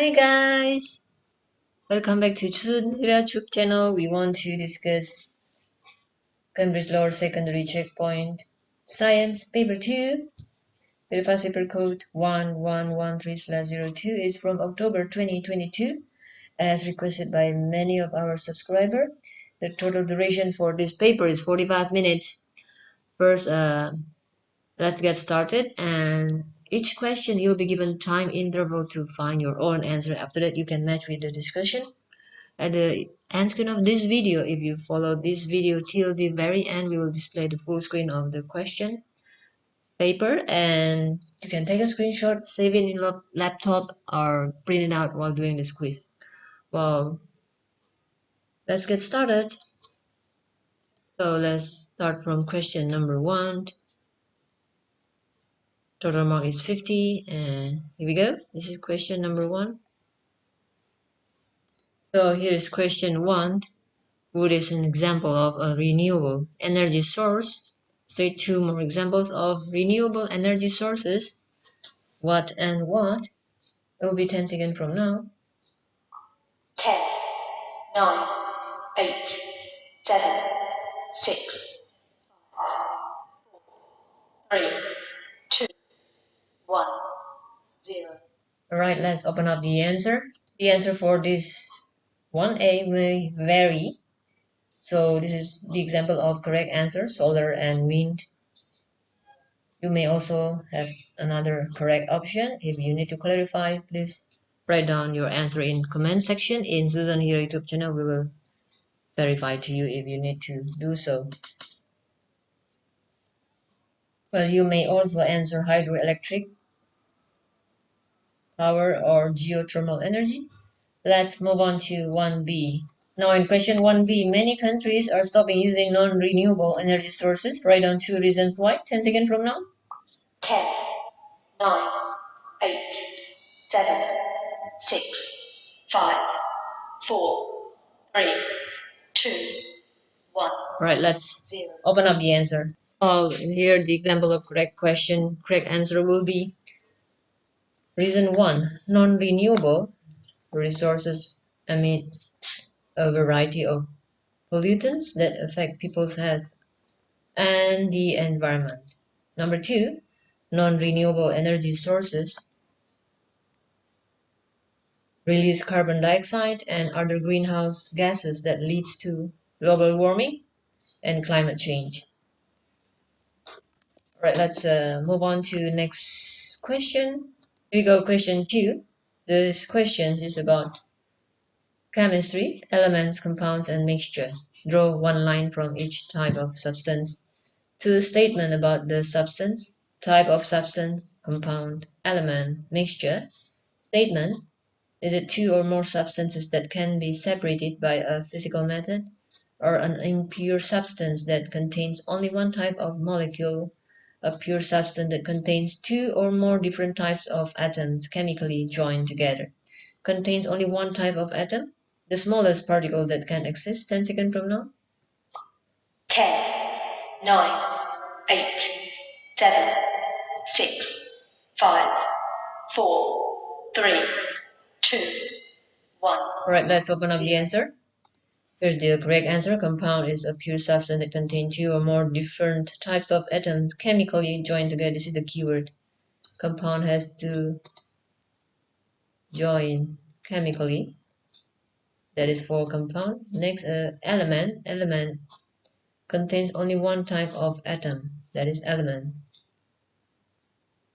Hi guys, welcome back to Hira YouTube channel. We want to discuss Cambridge Lower Secondary Checkpoint Science Paper 2. Verified paper code 1113/02 is from October 2022 as requested by many of our subscribers. The total duration for this paper is 45 minutes. First, let's get started, and each question you'll be given time interval to find your own answer. After that, you can match with the discussion. At the end screen of this video, if you follow this video till the very end, we will display the full screen of the question paper, and you can take a screenshot, save it in your laptop, or print it out while doing this quiz. Well, let's get started. So let's start from question number 1. Total mark is 50, and here we go. This is question number 1. So here is question 1. Wood is an example of a renewable energy source. State 2 more examples of renewable energy sources. What and what? It will be 10 seconds from now. 10, 9, 8, 7, 6, 5, 4, 3, 2, 1, 0. Alright, let's open up the answer. The answer for this 1A may vary. So this is the example of correct answer, solar and wind. You may also have another correct option. If you need to clarify, please write down your answer in comment section. In Susan Hira YouTube channel, we will verify to you if you need to do so. Well, you may also answer hydroelectric power or geothermal energy. Let's move on to 1B. Now in question 1B, many countries are stopping using non-renewable energy sources. Write down 2 reasons why. 10 seconds from now. 10, 9, 8, 7, 6, 5, 4, 3, 2, 1. Right, let's 0. open up the answer. Here the example of correct answer will be reason 1. Non-renewable resources emit a variety of pollutants that affect people's health and the environment. Number 2, non-renewable energy sources release carbon dioxide and other greenhouse gases that leads to global warming and climate change. Right, let's move on to next question. Here we go, question 2. This question is about chemistry, elements, compounds, and mixture. Draw one line from each type of substance to a statement about the substance, type of substance, compound, element, mixture. Statement: is it 2 or more substances that can be separated by a physical method, or an impure substance that contains only one type of molecule, a pure substance that contains 2 or more different types of atoms chemically joined together, contains only one type of atom, the smallest particle that can exist. 10 seconds from now. 10, 9, 8, 7, 6, 5, 4, 3, 2, 1. Alright, let's open up the answer. Here's the correct answer. Compound is a pure substance that contains 2 or more different types of atoms chemically joined together. This is the keyword. Compound has to join chemically. That is for compound. Next, element. Element contains only one type of atom. That is element.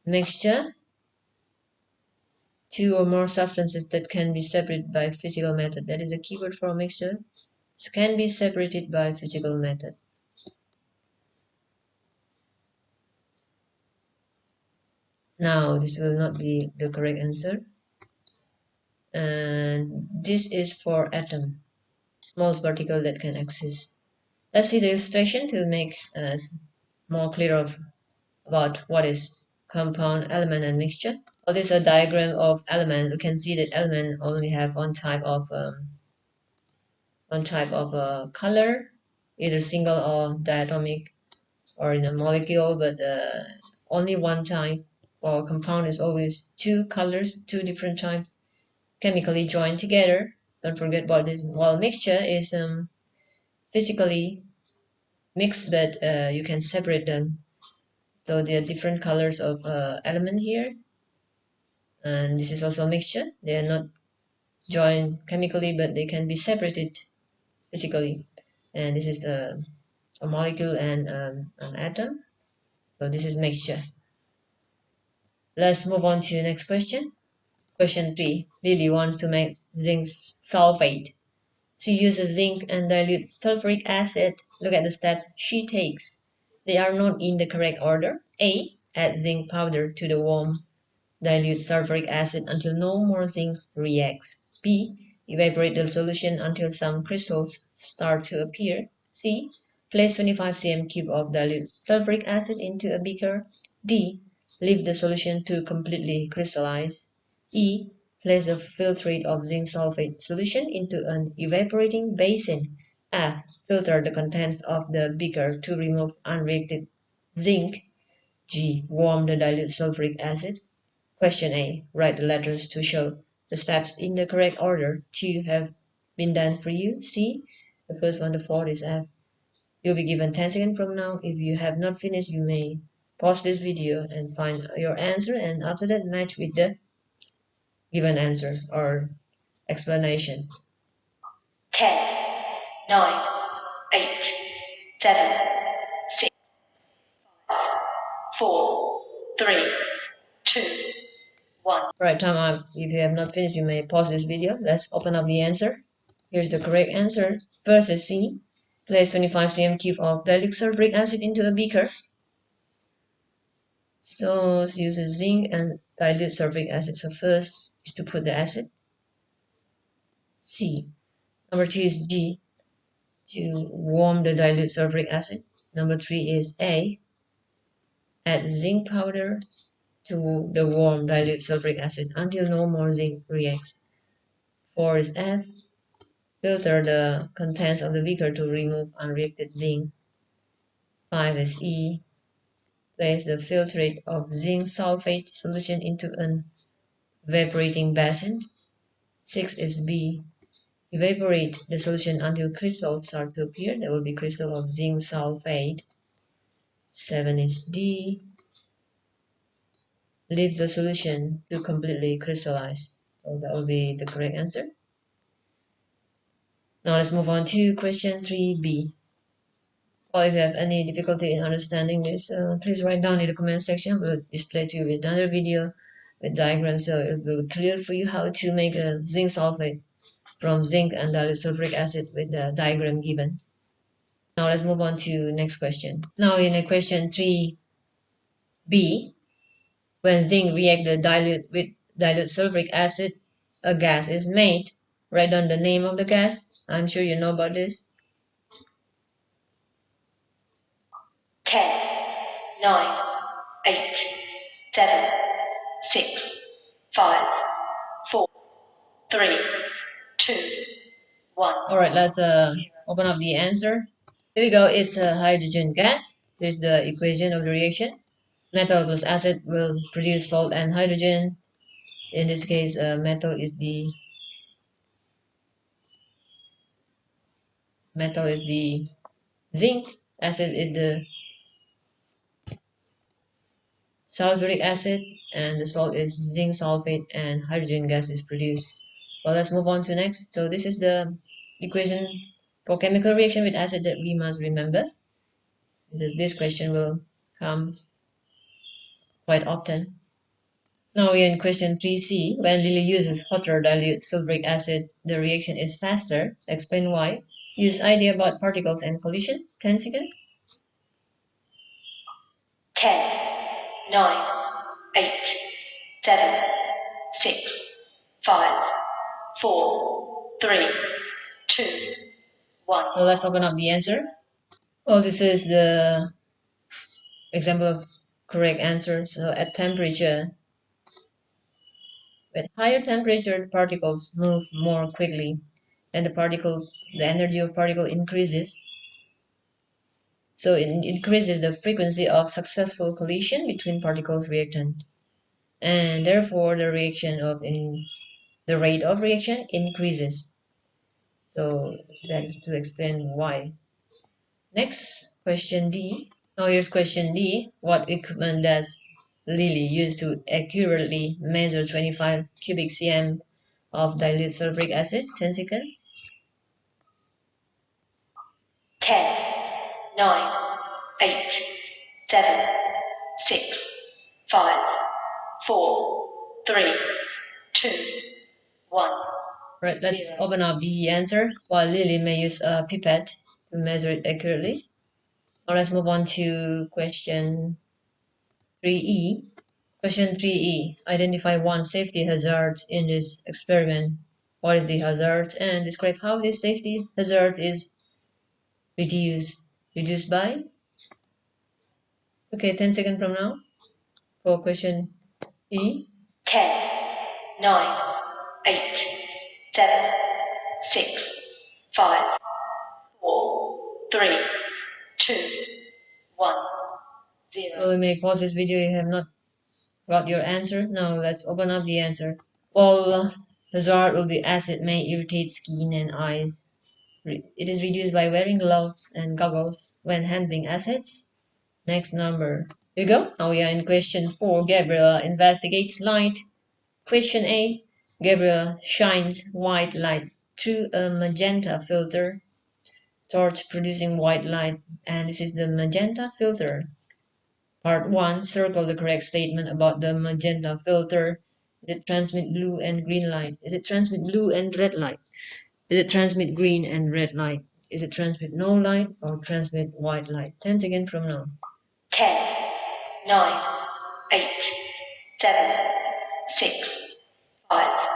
Mixture: 2 or more substances that can be separated by physical method. That is the keyword for mixture. It can be separated by physical method. Now this will not be the correct answer. And this is for atom, smallest particle that can exist. Let's see the illustration to make us more clear about what is compound, element, and mixture. Well, this is a diagram of element. You can see that element only have one type of color, either single or diatomic or in a molecule, but only one type. Or compound is always 2 colors, 2 different types chemically joined together. Don't forget about this. While mixture is physically mixed, but you can separate them. So there are different colors of element here, and this is also a mixture. They are not joined chemically, but they can be separated physically. And this is a molecule and an atom. So this is mixture. Let's move on to the next question. Question 3. Lily wants to make zinc sulfate. She uses zinc and dilute sulfuric acid. Look at the steps she takes. They are not in the correct order. A. Add zinc powder to the warm dilute sulfuric acid until no more zinc reacts. B. Evaporate the solution until some crystals start to appear. C. Place 25 cm cube of dilute sulfuric acid into a beaker. D. Leave the solution to completely crystallize. E. Place the filtrate of zinc sulfate solution into an evaporating basin. F. Filter the contents of the beaker to remove unreacted zinc. G. Warm the dilute sulfuric acid. Question A. Write the letters to show the steps in the correct order. 2 have been done for you. C. The first one, the fourth is F. You'll be given 10 seconds from now. If you have not finished, you may pause this video and find your answer, and after that match with the given answer or explanation. 10, 9, 8, 7, 6, 4, 3, 2, 1. Alright, time up. If you have not finished, you may pause this video. Let's open up the answer. Here's the correct answer. First is C. Place 25 cm cube of dilute sulfuric acid into a beaker. So use zinc and dilute sulfuric acid. So first is to put the acid. C. Number 2 is G. To warm the dilute sulfuric acid. Number 3 is A. Add zinc powder to the warm dilute sulfuric acid until no more zinc reacts. 4 is F. Filter the contents of the beaker to remove unreacted zinc. 5 is E. Place the filtrate of zinc sulfate solution into an evaporating basin. 6 is B. Evaporate the solution until crystals start to appear. There will be crystal of zinc sulfate. 7 is D. Leave the solution to completely crystallize. So that will be the correct answer. Now let's move on to question 3b. Or if you have any difficulty in understanding this, please write down in the comment section. We'll display to you with another video with diagrams, so it will be clear for you how to make a zinc sulfate from zinc and dilute sulfuric acid with the diagram given. Now let's move on to next question. Now in question 3b, when zinc reacts the dilute with dilute sulfuric acid, a gas is made. Write down the name of the gas. I'm sure you know about this. 10, 9, 8, 7, 6, 5, 4, 3, 2, 1. Alright, let's open up the answer. Here we go. It's a hydrogen gas. This is the equation of the reaction. Metal plus acid will produce salt and hydrogen. In this case, metal is the zinc. Acid is the sulfuric acid, and the salt is zinc sulfate, and hydrogen gas is produced. Well, let's move on to next. So this is the equation for chemical reaction with acid that we must remember. This question will come quite often. Now we are in question 3c. When Lily uses hotter dilute sulfuric acid, the reaction is faster. Explain why. Use idea about particles and collision. 10 seconds. 10, 9, 8, 7, 6, 5, 4, 3, 2, 1. So let's open up the answer. Well, this is the example of correct answer. So at temperature, with higher temperature, particles move more quickly, and the energy of particle increases. So it increases the frequency of successful collision between particles reactant, and therefore the reaction of the rate of reaction increases. So that is to explain why. Next, question D. Now here's question D. What equipment does Lily use to accurately measure 25 cubic cm of dilute sulfuric acid? 10 seconds. 10, 9, 8, 7, 6, 5, 4, 3, 2, 1. Right, let's open up the answer. While Lily may use a pipette to measure it accurately. Now let's move on to question 3E. Question 3E. Identify one safety hazard in this experiment. What is the hazard? And describe how this safety hazard is reduced. Reduced by? Okay, 10 seconds from now for question E. 10, 9, 8, 7, 6, 5, 4, 3, 2, 1, 0. So we may pause this video if you have not got your answer. Now let's open up the answer. Well, hazard will be acid may irritate skin and eyes. It is reduced by wearing gloves and goggles when handling acids. Next number. Here we go. Now we are in question 4. Gabriela investigates light. Question A. Gabriela shines white light through a magenta filter. Torch producing white light, and this is the magenta filter. Part 1. Circle the correct statement about the magenta filter. Is it transmit blue and green light? Is it transmit blue and red light? Is it transmit green and red light? Is it transmit no light or transmit white light? 10 seconds from now. 10, 9, 8, 7, 6, 5,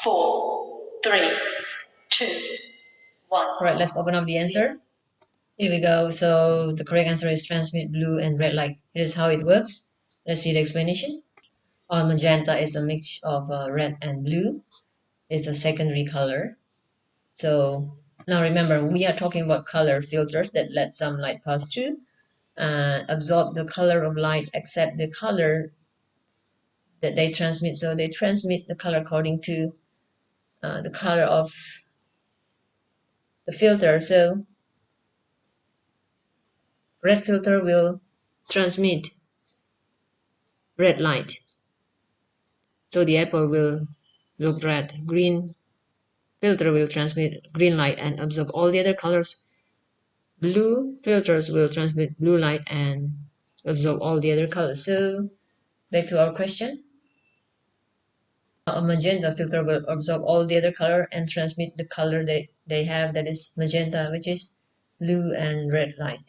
4, 3, 2, 1. Alright, let's open up the answer. Here we go. So the correct answer is transmit blue and red light. Here's how it works. Let's see the explanation. Magenta is a mix of red and blue. It's a secondary color. So now remember, we are talking about color filters that let some light pass through and absorb the color of light except the color that they transmit. So they transmit the color according to the color of the filter. So red filter will transmit red light. So the apple will look red. Green filter will transmit green light and absorb all the other colors. Blue filters will transmit blue light and absorb all the other colors. So back to our question. A magenta filter will absorb all the other color and transmit the color that they have, that is magenta, which is blue and red light.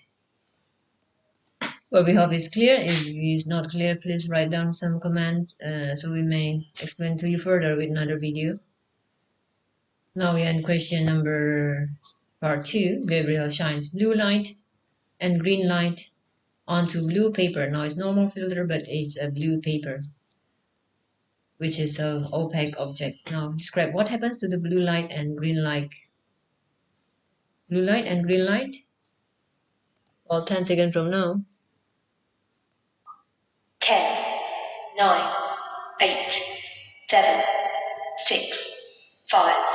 Well, we hope it's clear. If it's not clear, please write down some comments so we may explain to you further with another video. Now we are in question number part 2. Gabriel shines blue light and green light onto blue paper. Now it's normal filter, but it's a blue paper, which is an opaque object. Now describe what happens to the blue light and green light. Blue light and green light. Well, 10 seconds from now. 10, 9, 8, 7, 6, 5,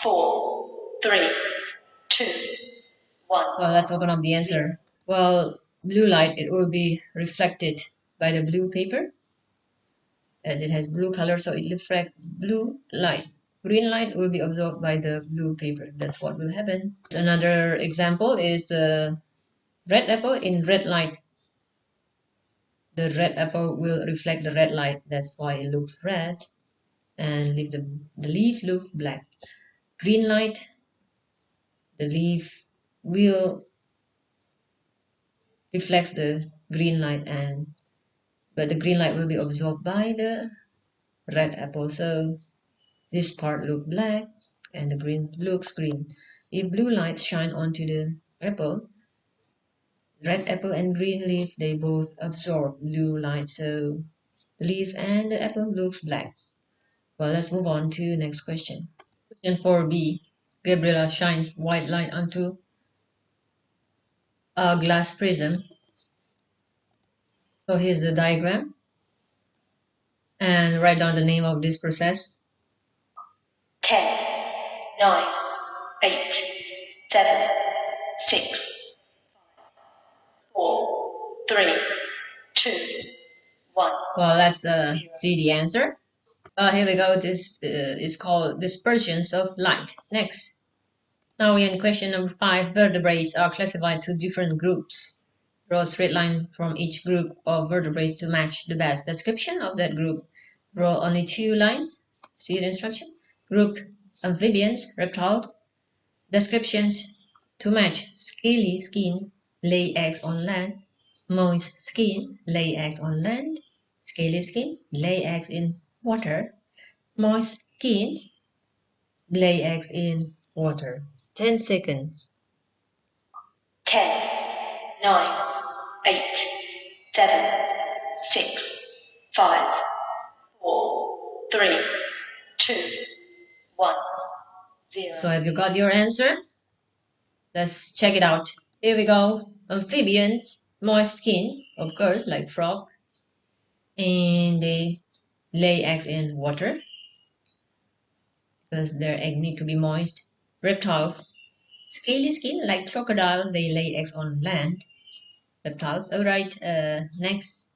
4, 3, 2, 1. Well, let's open up the answer. Well, blue light, it will be reflected by the blue paper, as it has blue color, so it reflects blue light. Green light will be absorbed by the blue paper. That's what will happen. Another example is red apple in red light. The red apple will reflect the red light. That's why it looks red, and the leaf looks black. Green light, the leaf will reflect the green light, but the green light will be absorbed by the red apple. So this part looks black and the green looks green. If blue light shine onto the apple, red apple and green leaf, they both absorb blue light, so the leaf and the apple looks black. Well, let's move on to the next question. Question 4b. Gabriela shines white light onto a glass prism. So here's the diagram, and write down the name of this process. 10, 9, 8, 7, 6, 4, 3, 2, 1. Well, let's see the answer. Here we go. This is called dispersions of light. Next. Now we're in question number 5. Vertebrates are classified to different groups. Draw a straight line from each group of vertebrates to match the best description of that group. Draw only 2 lines. See the instruction. Group amphibians, reptiles. Descriptions to match: scaly skin, lay eggs on land. Moist skin, lay eggs on land. Scaly skin, lay eggs in water. Moist skin, lay eggs in water. 10 seconds. 10, 9, 8, 7, 6, 5, 4, 3, 2, 1, 0. So have you got your answer? Let's check it out. Here we go. Amphibians, moist skin, of course, like frog. And they lay eggs in water because their egg need to be moist. Reptiles, scaly skin, like crocodile, they lay eggs on land. Reptiles. Alright, next.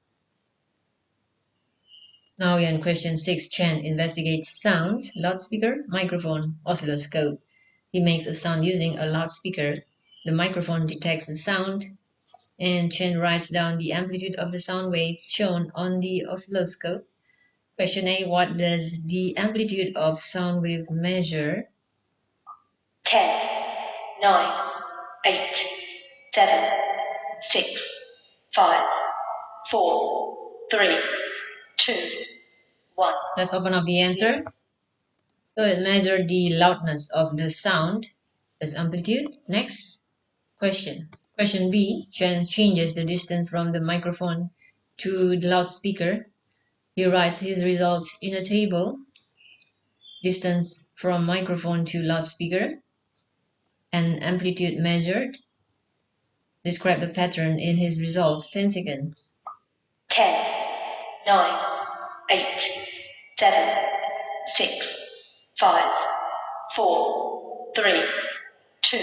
Now we're in question 6. Chen investigates sounds, loudspeaker, microphone, oscilloscope. He makes a sound using a loudspeaker. The microphone detects the sound, and Chen writes down the amplitude of the sound wave shown on the oscilloscope. Question A. What does the amplitude of sound wave measure? 10, 9, 8, 7, 6, 5, 4, 3, 2, 1. Let's open up the answer. So it measures the loudness of the sound as amplitude. Next question. Question B. Chen changes the distance from the microphone to the loudspeaker. He writes his results in a table. Distance from microphone to loudspeaker and amplitude measured. Describe the pattern in his results. 10 seconds. 10, 9, 8, 7, 6, 5, 4, 3, 2,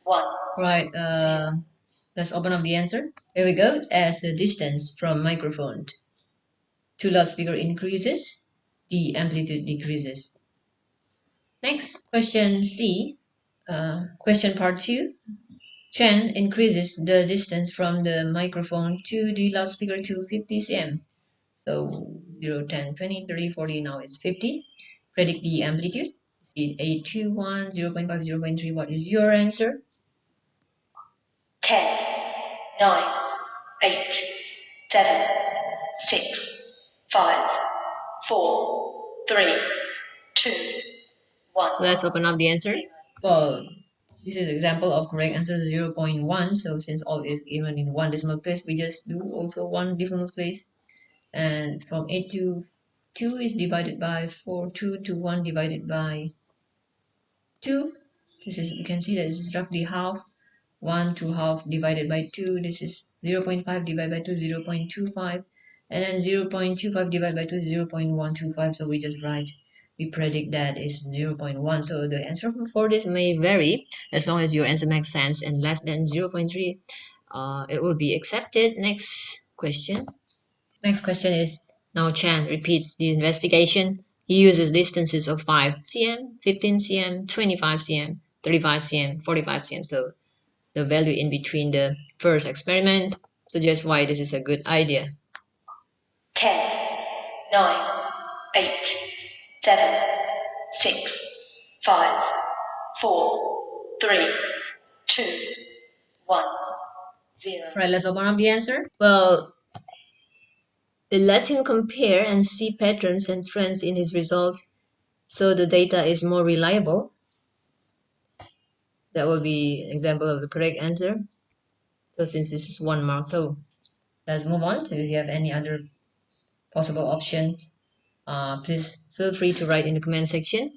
1. Right, let's open up the answer. Here we go. As the distance from microphone to loudspeaker increases, the amplitude decreases. Next, question C. Question part 2. Chen increases the distance from the microphone to the loudspeaker to 50 cm. So 0, 10, 20, 30, 40, now it's 50. Predict the amplitude. See 8, 2, 1, 0.5, 0.3. What is your answer? 10, 9, 8, 7, 6, 5, 4, 3, 2, 1. Let's open up the answer. Well, this is example of correct answer 0.1. So since all is given in one decimal place, we just do also one decimal place. And from 8 to 2 is divided by 4, 2 to 1 divided by 2. This is, you can see that this is roughly half. 1 to half divided by 2. This is 0.5 divided by 2, 0.25. And then 0.25 divided by 2 is 0.125. So we just write, we predict that is 0.1. So the answer for this may vary. As long as your answer makes sense and less than 0.3, it will be accepted. Next question. Next question is, now Chan repeats the investigation. He uses distances of 5 cm, 15 cm, 25 cm, 35 cm, 45 cm. So the value in between the first experiment suggests why this is a good idea. 10, 9, 8, 7, 6, 5, 4, 3, 2, 1, 0. Right, let's open up the answer. Well, it lets him compare and see patterns and trends in his results, so the data is more reliable. That will be an example of the correct answer. So since this is 1 mark, so let's move on. So if you have any other possible options, please feel free to write in the comment section.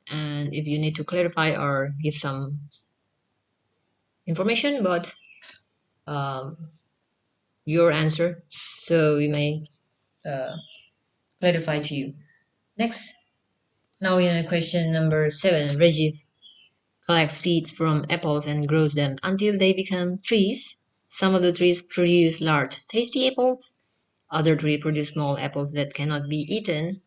And if you need to clarify or give some information about your answer, so we may clarify to you. Next Now we have question number 7. Rajiv collects seeds from apples and grows them until they become trees. Some of the trees produce large, tasty apples. Other trees produce small apples that cannot be eaten.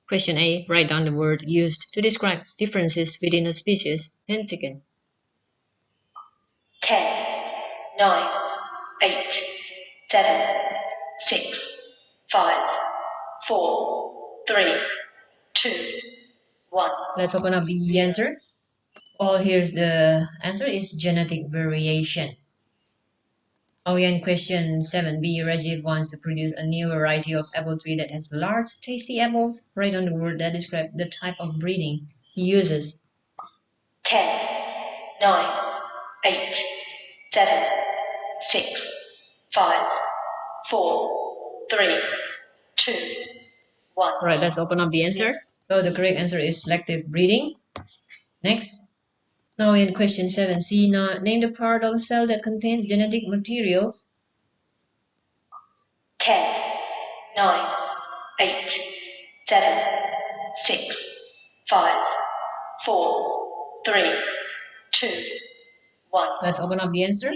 Question A. Write down the word used to describe differences within a species. 10 seconds. 10, 9, 8, 7, 6, 5, 4, 3, 2, 1. Let's open up the answer. Well, here's the answer is genetic variation. Now we are in question 7b. Rajiv wants to produce a new variety of apple tree that has large, tasty apples. Write on the word that describes the type of breeding he uses. 10, 9, 8, 7, 6, 5, 4, 3, 2, 1. Right, let's open up the answer. So the correct answer is selective breeding. Next. Now in question 7c, now name the part of the cell that contains genetic materials. 10, 9, 8, 7, 6, 5, 4, 3, 2, 1. Let's open up the answer.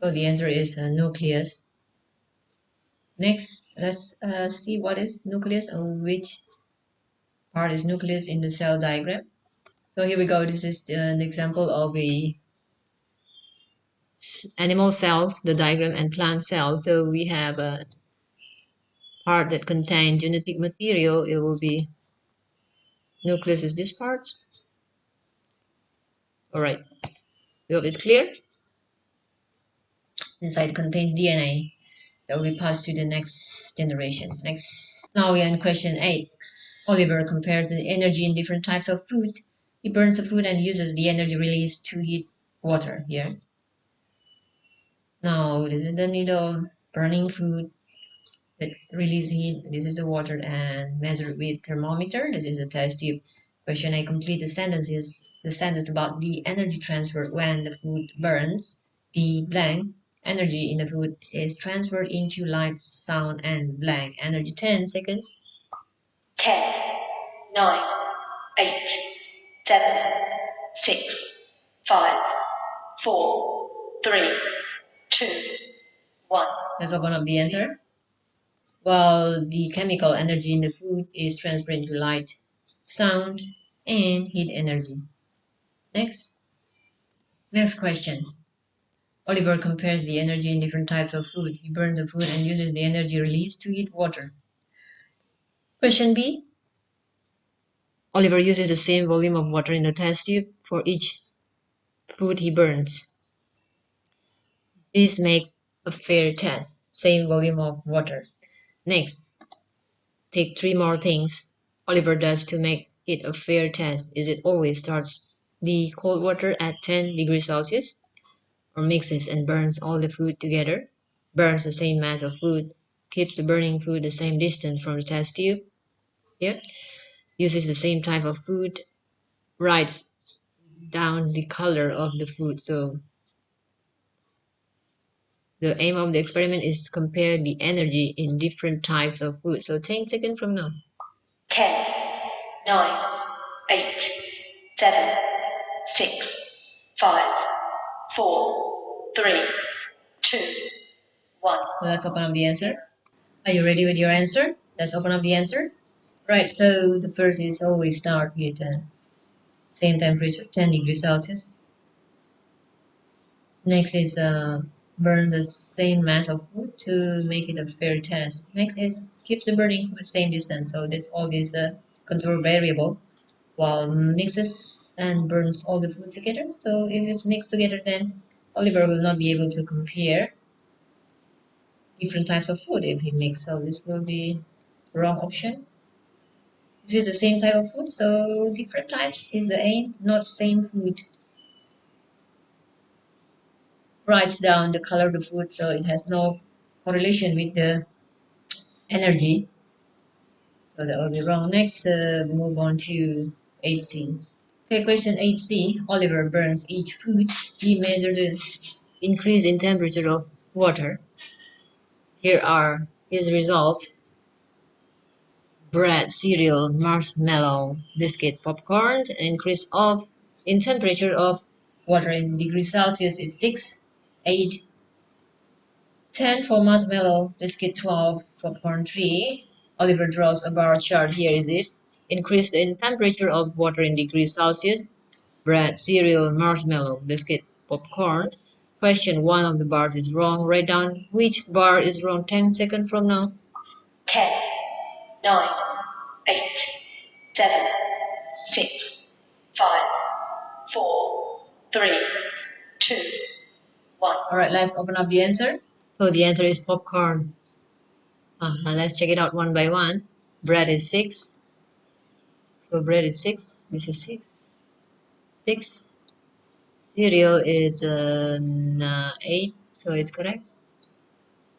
So the answer is nucleus. Next, let's see what is nucleus and which part is nucleus in the cell diagram. So here we go. This is an example of a animal cells, the diagram, and plant cells. So we have a part that contains genetic material. It will be nucleus is this part. All right. We hope it's clear. Inside contains DNA that will be passed to the next generation. Next. Now we are in question 8. Oliver compares the energy in different types of food. He burns the food and uses the energy released to heat water here. Now this is the needle burning food that release heat. This is the water and measure with thermometer. This is the test tube. Question A. Complete the sentences. The sentence about the energy transfer when the food burns. The blank energy in the food is transferred into light, sound, and blank energy. 10 seconds. 10, 9, 8, 7, 6, 5, 4, 3, 2, 1. Let's open up the answer. While the chemical energy in the food is transferred into light, sound, and heat energy. Next question. Oliver compares the energy in different types of food. He burns the food and uses the energy released to heat water. Question B. Oliver uses the same volume of water in the test tube for each food he burns. This makes a fair test. Same volume of water. Next, take 3 more things Oliver does to make it a fair test. Is it always starts the cold water at 10 degrees Celsius? Or mixes and burns all the food together? Burns the same mass of food? Keeps the burning food the same distance from the test tube? Here, uses the same type of food? Writes down the color of the food. So the aim of the experiment is to compare the energy in different types of food. So 10 seconds from now. 10, 9, 8, 7, 6, 5, 4, 3, 2, 1. Let's open up the answer. Are you ready with your answer? Let's open up the answer. Right, so the first is always start with same temperature, 10 degrees Celsius. Next is burn the same mass of food to make it a fair test. Next is keep the burning food same distance. So this all is the control variable. While mixes and burns all the food together. So if it's mixed together, then Oliver will not be able to compare different types of food if he mix. So this will be wrong option. This is the same type of food, so different types is the aim, not same food. Writes down the color of the food, so it has no correlation with the energy. So that will be wrong. Next, move on to 8C. Okay, question 8C. Oliver burns each food. He measured the increase in temperature of water. Here are his results. bread, cereal, marshmallow, biscuit, popcorn. Increase of in temperature of water in degrees Celsius is 6, 8, 10 for marshmallow, biscuit 12, popcorn 3. Oliver draws a bar chart. Here is it. Increase in temperature of water in degrees Celsius. Bread, cereal, marshmallow, biscuit, popcorn. Question, one of the bars is wrong. Write down which bar is wrong 10 seconds from now. 10, 9, 8, 7, 6, 5, 4, 3, 2, 1. Alright, let's open up the answer. So the answer is popcorn. Let's check it out one by one. Bread is 6. So bread is 6. This is 6. 6. Cereal is 8. So it's correct.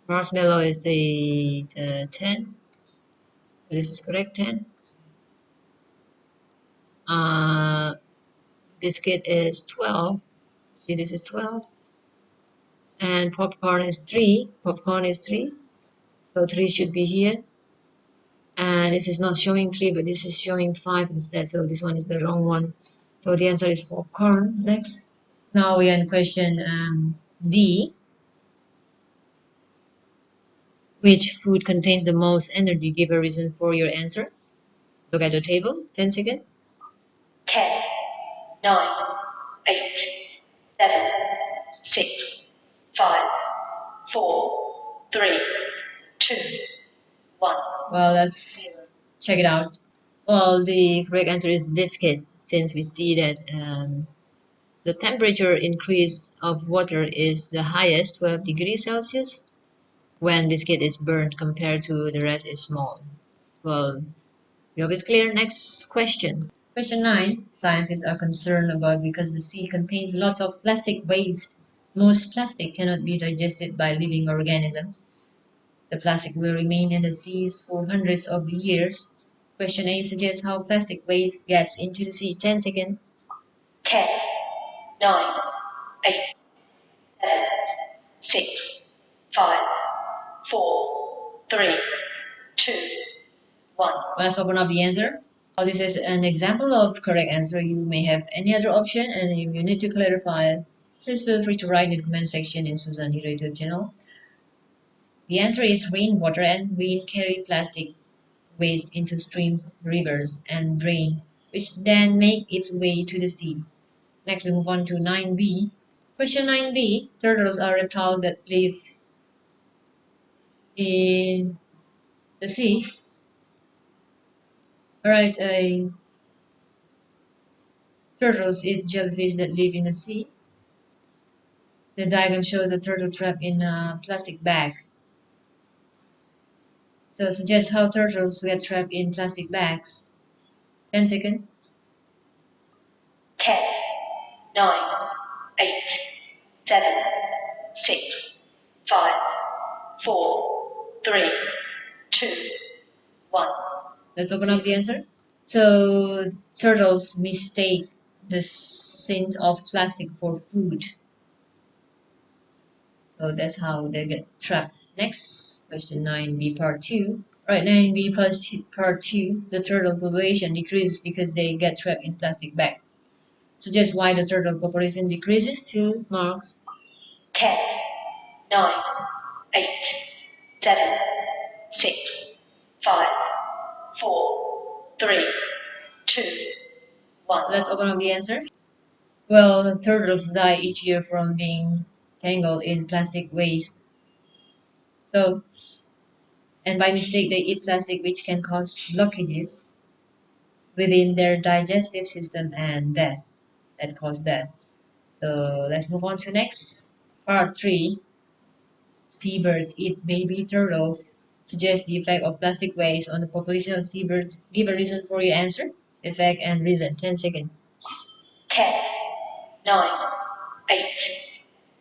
Marshmallow is the 10. So this is correct, 10. Biscuit is 12. See, this is 12. And popcorn is 3. Popcorn is 3. So 3 should be here. And this is not showing 3, but this is showing 5 instead. So this one is the wrong one. So the answer is popcorn. Next. Now we are in question D. Which food contains the most energy? Give a reason for your answer. Look at the table. 10 seconds. 10, 9, 8, 7, 6, 5, 4, 3, 2, 1. Well, let's check it out. Well, the correct answer is biscuit, since we see that the temperature increase of water is the highest, 12 degrees Celsius, when biscuit is burnt compared to the rest is small. Well, we hope it's clear. Next question. Question 9. Scientists are concerned about because the sea contains lots of plastic waste. Most plastic cannot be digested by living organisms. The plastic will remain in the seas for hundreds of years. Question 8 suggests how plastic waste gets into the sea. 10 seconds. 10, 9, 8, 7, 6, 5, 4, 3, 2, 1. Let's open up the answer. Well, this is an example of correct answer. You may have any other option, and if you need to clarify, please feel free to write in the comment section in Susan Hira YouTube channel. The answer is rainwater and wind carry plastic waste into streams, rivers, and drain, which then make its way to the sea. Next, we move on to 9b. Question 9b. Turtles are reptiles that live in the sea. Alright, turtles eat jellyfish that live in the sea. The diagram shows a turtle trapped in a plastic bag. So suggest how turtles get trapped in plastic bags. 10 seconds. 10, 9, 8, 7, 6, 5, 4, 3, 2, 1. Let's open up the answer. So turtles mistake the scent of plastic for food. So that's how they get trapped. Next, question 9b part 2. Right, 9b part 2. The turtle population decreases because they get trapped in plastic bag. Suggest why the turtle population decreases. 2 marks. 10, 9, 8, 7, 6, 5, 4, 3, 2, 1. Let's open up the answer. Well, turtles die each year from being tangled in plastic waste. So, and by mistake they eat plastic, which can cause blockages within their digestive system and death. That cause death. So let's move on to next. Part 3. Seabirds eat baby turtles. Suggest the effect of plastic waste on the population of seabirds. Give a reason for your answer. Effect and reason. 10 seconds. 10, 9, 8,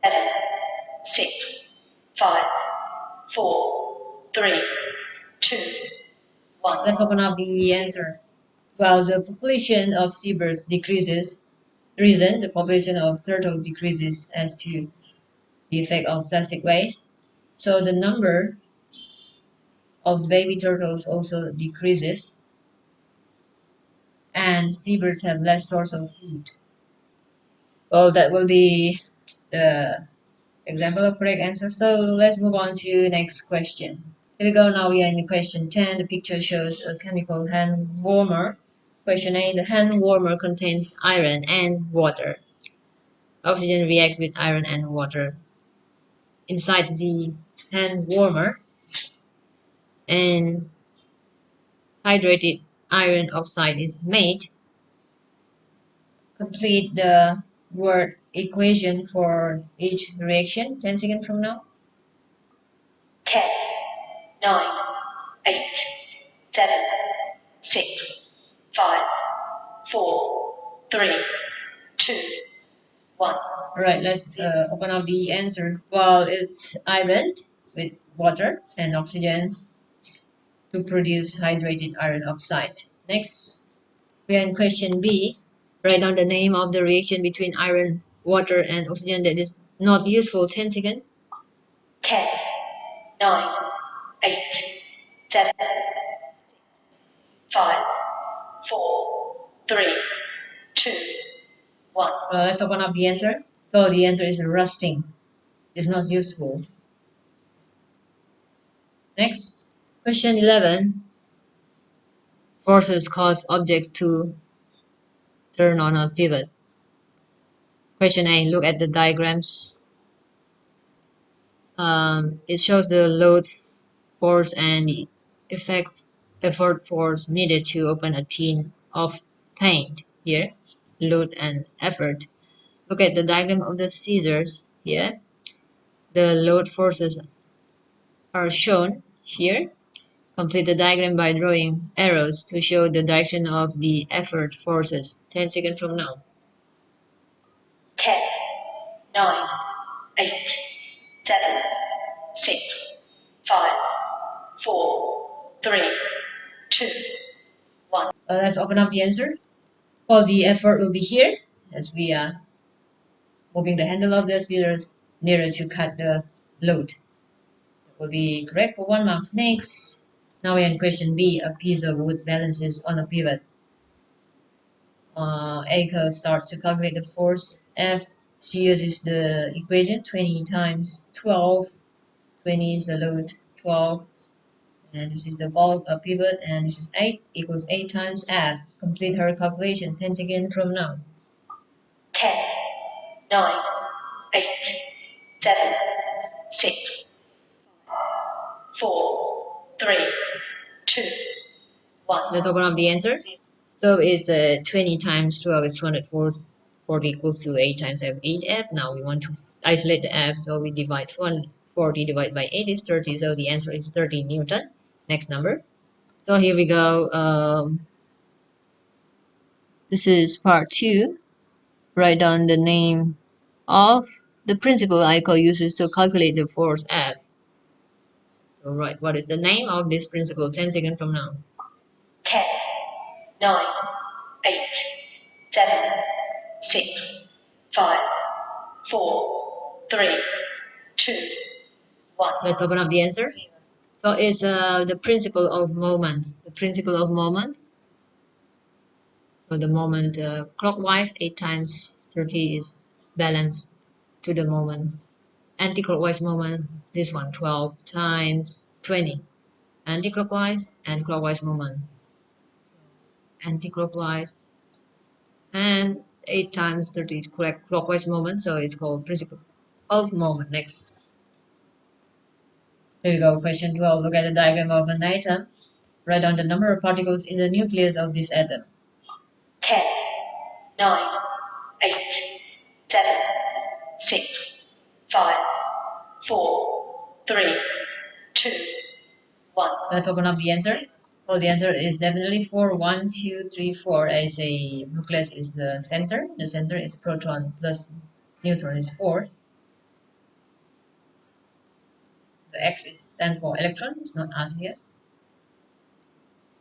7, 6, 5, 4, 3, 2, 1. Let's open up the answer. Well, the population of seabirds decreases. Reason, the population of turtle decreases as to the effect of plastic waste. So the number of baby turtles also decreases, and seabirds have less source of food. Well, that will be the example of correct answer. So let's move on to next question. Here we go. Now we are in question 10. The picture shows a chemical hand warmer. Question A. The hand warmer contains iron and water. Oxygen reacts with iron and water inside the hand warmer, and hydrated iron oxide is made. Complete the word equation for each reaction 10 seconds from now. 10, 9, 8, 7, 6, 5, 4, 3, 2, 1. Alright, let's open up the answer. Well, it's iron with water and oxygen to produce hydrated iron oxide. Next, we are in question B. Write down the name of the reaction between iron, water, and oxygen that is not useful. 10 seconds. 10, 9, 8, 7, 5, 4, 3, 2, 1. Let's open up the answer. So the answer is rusting. It's not useful. Next, question 11. Forces cause objects to turn on a pivot. Question A. Look at the diagrams. It shows the load force and the effort force needed to open a tin of paint. Here, load and effort. Look at the diagram of the scissors. Here, the load forces are shown here. Complete the diagram by drawing arrows to show the direction of the effort forces. 10 seconds from now. 10, 9, 8, 7, 6, 5, 4, 3, 2, 1. Let's open up the answer. Well, the effort will be here as we are moving the handle of the scissors nearer to cut the load. That will be correct for 1 mark. Next. Now we're in question B. A piece of wood balances on a pivot. A starts to calculate the force F. She uses the equation 20 times 12. 20 is the load, 12. And this is the bulk of pivot, and this is 8 equals 8 times F. Complete her calculation 10 seconds from now. 10, 9, 8, 7, 6, 4, 3, 2, 1. Let's open up the answer. So it's 20 times 12 is 240 equals to 8 times F, 8F. Now we want to isolate the F, so we divide 240 divided by 8 is 30. So the answer is 30 Newton. Next number. So here we go. This is part 2. Write down the name of the principle Aiko uses to calculate the force F. So right, what is the name of this principle? 10 seconds from now. 10, 9, 8, 7, 6, 5, 4, 3, 2, 1. Let's open up the answer. So it's the principle of moments. The principle of moments. So the moment clockwise 8 times 30 is balanced to the moment. Anti-clockwise moment, this one 12 times 20. Anti-clockwise and clockwise moment. Anti-clockwise and 8 times 30 is correct clockwise moment, so it's called principle of moment. Next. Here we go, question 12. Look at the diagram of an atom. Write down the number of particles in the nucleus of this atom. 10, 9, 8, 7, 6, 5, 4, 3, 2, 1. Let's open up the answer. Well, the answer is definitely 4. 1, 2, 3, 4. I say nucleus is the center. The center is proton plus neutron is 4. The X is stand for electron. It's not us here.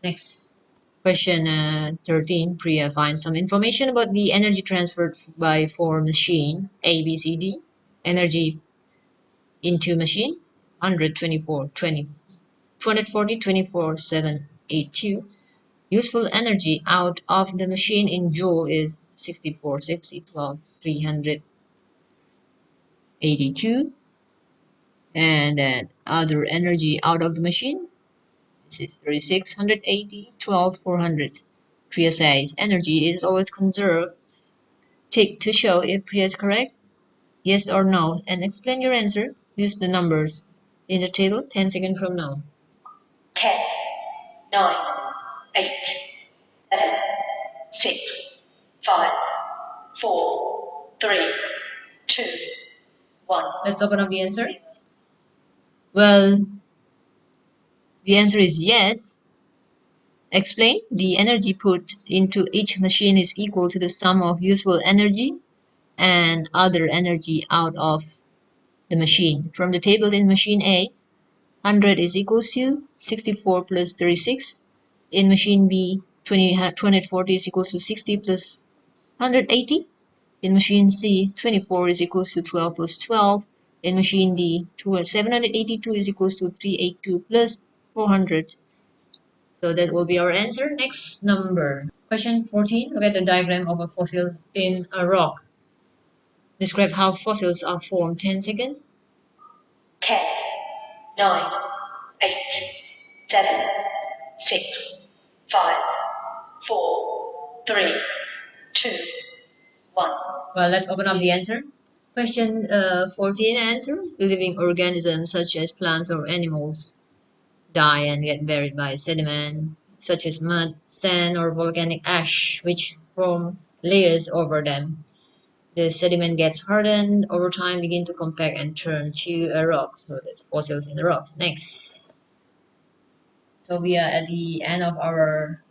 Next. Question 13. Priya finds some information about the energy transferred by 4 machine A, B, C, D. Energy into machine 124, 20. 240, 24, 782. Useful energy out of the machine in joule is 64, 60, 12, 382. And then other energy out of the machine, this is 36, 180, 12, 400. Priya says energy is always conserved. Tick to show if Priya is correct, yes or no, and explain your answer. Use the numbers in the table 10 seconds from now. 10, 9, 8, 7, 6, 5, 4, 3, 2, 1. Let's open up the answer. Well, the answer is yes. Explain. The energy put into each machine is equal to the sum of useful energy and other energy out of the machine. From the table in machine A, 100 is equals to 64 plus 36. In machine B, 240 is equals to 60 plus 180. In machine C, 24 is equals to 12 plus 12. In machine D, 782 is equals to 382 plus 400. So that will be our answer. Next number. Question 14. Look at the diagram of a fossil in a rock. Describe how fossils are formed. 10 seconds. 10, 9, 8, 7, 6, 5, 4, 3, 2, 1. Well, let's open up the answer. Question 14 answer. Living organisms such as plants or animals die and get buried by sediment such as mud, sand, or volcanic ash, which form layers over them. The sediment gets hardened over time, begin to compact and turn to a rock. So that's fossils in the rocks. Next. So we are at the end of our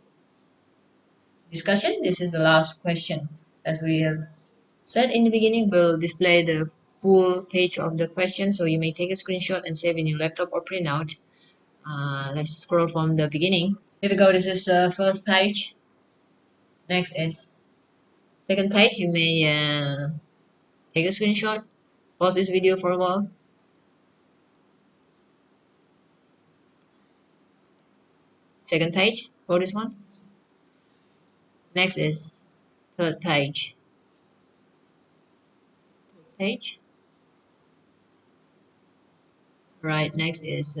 discussion. This is the last question. As we have said in the beginning, we'll display the full page of the question, so you may take a screenshot and save in your laptop or print out. Let's scroll from the beginning. Here we go. This is the first page. Next is second page. You may take a screenshot, pause this video for a while. Second page for this one. Next is third page. Right, next is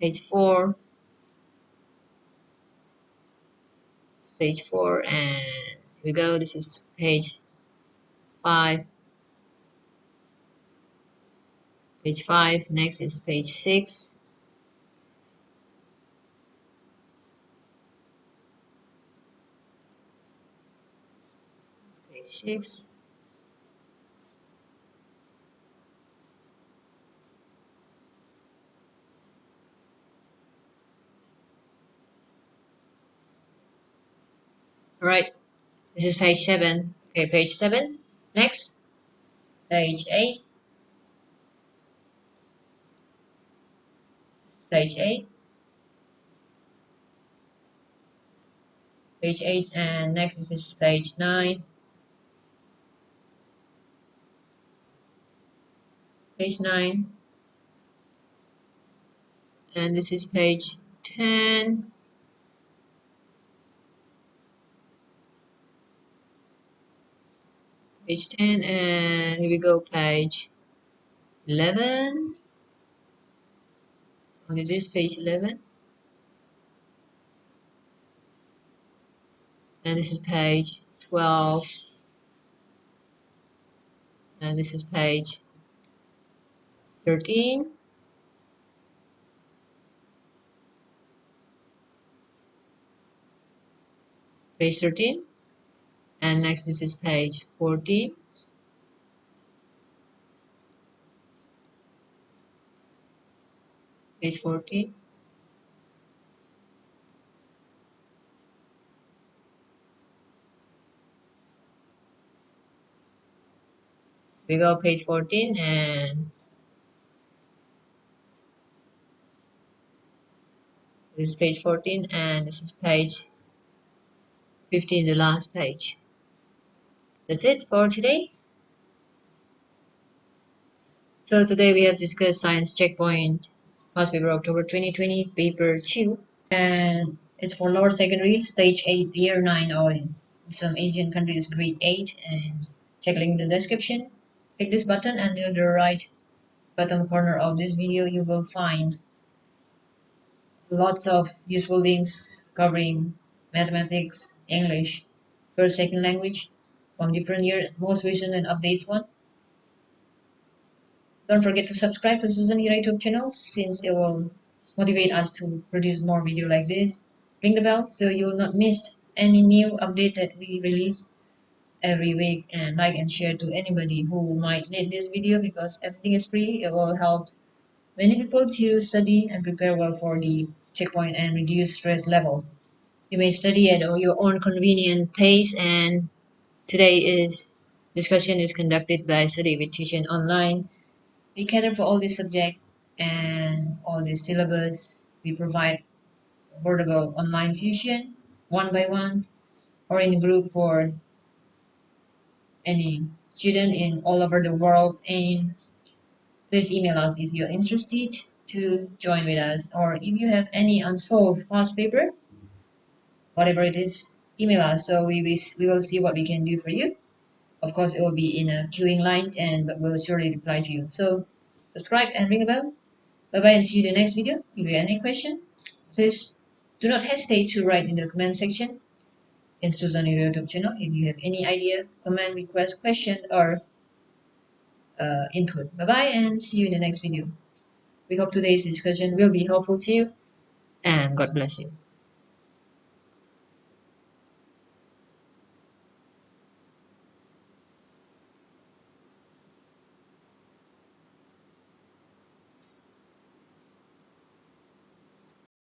page 4. It's page 4, and here we go. This is page 5. Page 5. Next is page 6. Page 6. Alright, this is page 7. Okay, page 7. Next, page 8. This is page 8. Page 8, and next is this page 9. Page 9. And this is page 10. Page 10, and here we go, page 11. Only this page 11. And this is page 12. And this is page 13. Page 13. And next this is page 14. Page 14. We go page 14, and this is page 14, and this is page 15, the last page. That's it for today. So today we have discussed science checkpoint past paper October 2020, paper 2. And it's for lower secondary, stage 8, year 9 or in some Asian countries, grade 8. And check link in the description. Click this button and near the right bottom corner of this video you will find lots of useful links covering mathematics, English, first, second language from different year, most recent and updates one. Don't forget to subscribe to Susan Hira YouTube channel since it will motivate us to produce more video like this. Ring the bell so you will not miss any new update that we release every week, and like and share to anybody who might need this video because everything is free. It will help many people to study and prepare well for the checkpoint and reduce stress level. You may study at your own convenient pace, and today is discussion is conducted by Study with Tuition Online. We cater for all these subjects and all these syllabus. We provide affordable online tuition, one by one, or in group for any student in all over the world. And please email us if you're interested to join with us, or if you have any unsolved past paper, whatever it is, email us so we will see what we can do for you. Of course, it will be in a queuing line and we'll surely reply to you. So subscribe and ring the bell. Bye bye and see you in the next video. If you have any question, please do not hesitate to write in the comment section in Susan YouTube channel if you have any idea, comment, request, question, or input. Bye bye and see you in the next video. We hope today's discussion will be helpful to you, and God bless you.